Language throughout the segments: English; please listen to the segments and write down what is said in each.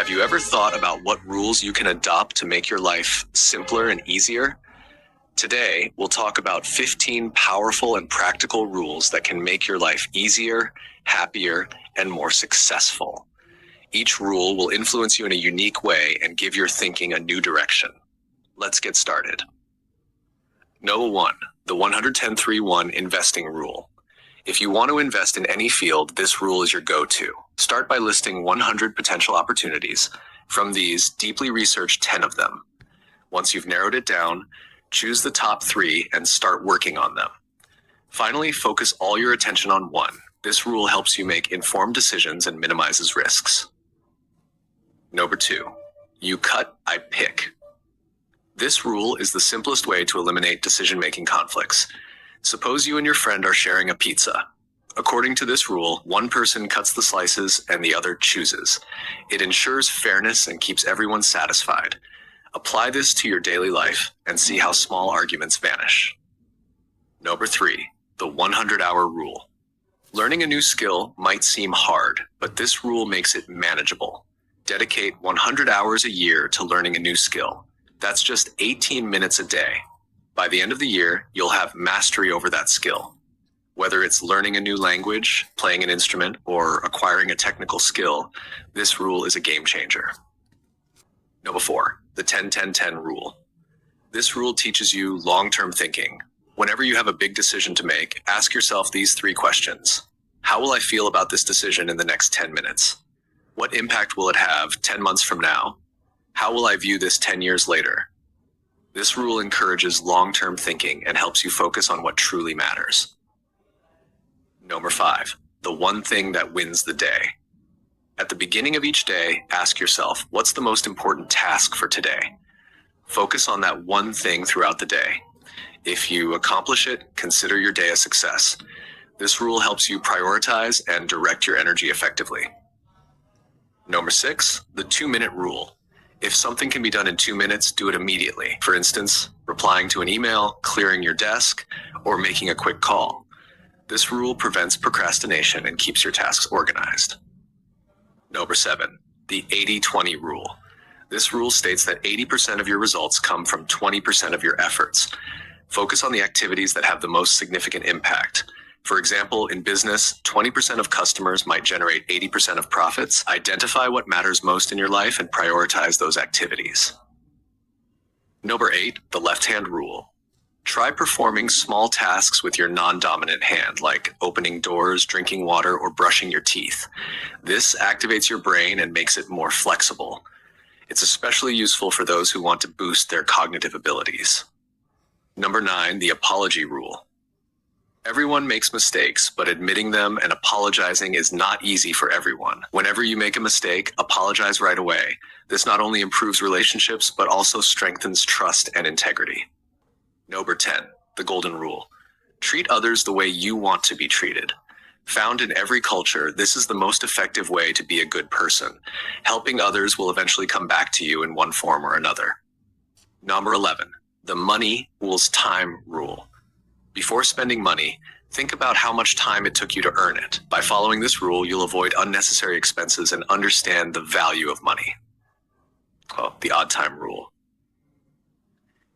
Have you ever thought about what rules you can adopt to make your life simpler and easier? Today, we'll talk about 15 powerful and practical rules that can make your life easier, happier, and more successful. Each rule will influence you in a unique way and give your thinking a new direction. Let's get started. Number 1, the 110-3-1 investing rule. If you want to invest in any field, this rule is your go-to. Start by listing 100 potential opportunities. From these, deeply research 10 of them. Once you've narrowed it down, choose the top 3 and start working on them. Finally, focus all your attention on one. This rule helps you make informed decisions and minimizes risks. Number 2, you cut, I pick. This rule is the simplest way to eliminate decision-making conflicts. Suppose you and your friend are sharing a pizza. According to this rule, one person cuts the slices and the other chooses. It ensures fairness and keeps everyone satisfied. Apply this to your daily life and see how small arguments vanish. Number 3, the 100-hour rule. Learning a new skill might seem hard, but this rule makes it manageable. Dedicate 100 hours a year to learning a new skill. That's just 18 minutes a day. By the end of the year, you'll have mastery over that skill. Whether it's learning a new language, playing an instrument, or acquiring a technical skill, this rule is a game changer. Number 4, the 10-10-10 rule. This rule teaches you long-term thinking. Whenever you have a big decision to make, ask yourself these 3 questions. How will I feel about this decision in the next 10 minutes? What impact will it have 10 months from now? How will I view this 10 years later? This rule encourages long-term thinking and helps you focus on what truly matters. Number 5, the one thing that wins the day. At the beginning of each day, ask yourself, what's the most important task for today? Focus on that one thing throughout the day. If you accomplish it, consider your day a success. This rule helps you prioritize and direct your energy effectively. Number 6, the 2-minute rule. If something can be done in 2 minutes, do it immediately. For instance, replying to an email, clearing your desk, or making a quick call. This rule prevents procrastination and keeps your tasks organized. Number 7, the 80-20 rule. This rule states that 80% of your results come from 20% of your efforts. Focus on the activities that have the most significant impact. For example, in business, 20% of customers might generate 80% of profits. Identify what matters most in your life and prioritize those activities. Number 8, the left-hand rule. Try performing small tasks with your non-dominant hand, like opening doors, drinking water, or brushing your teeth. This activates your brain and makes it more flexible. It's especially useful for those who want to boost their cognitive abilities. Number 9, the apology rule. Everyone makes mistakes, but admitting them and apologizing is not easy for everyone. Whenever you make a mistake, apologize right away. This not only improves relationships, but also strengthens trust and integrity. Number 10, the golden rule. Treat others the way you want to be treated. Found in every culture, this is the most effective way to be a good person. Helping others will eventually come back to you in one form or another. Number 11, the money equals time rule. Before spending money, think about how much time it took you to earn it. By following this rule, you'll avoid unnecessary expenses and understand the value of money. The odd time rule.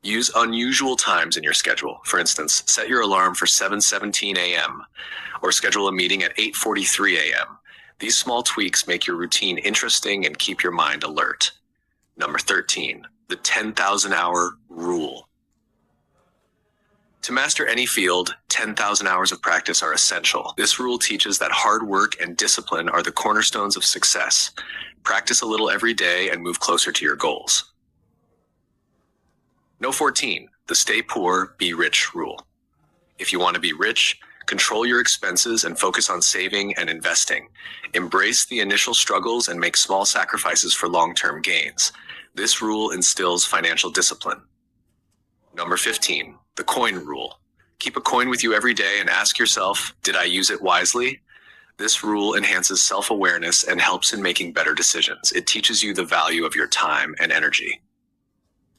Use unusual times in your schedule. For instance, set your alarm for 7:17 a.m. or schedule a meeting at 8:43 a.m. These small tweaks make your routine interesting and keep your mind alert. Number 13, the 10,000-hour rule. To master any field, 10,000 hours of practice are essential. This rule teaches that hard work and discipline are the cornerstones of success. Practice a little every day and move closer to your goals. Number 14, the stay poor, be rich rule. If you want to be rich, control your expenses and focus on saving and investing. Embrace the initial struggles and make small sacrifices for long-term gains. This rule instills financial discipline. Number 15, the coin rule. Keep a coin with you every day and ask yourself, did I use it wisely? This rule enhances self-awareness and helps in making better decisions. It teaches you the value of your time and energy.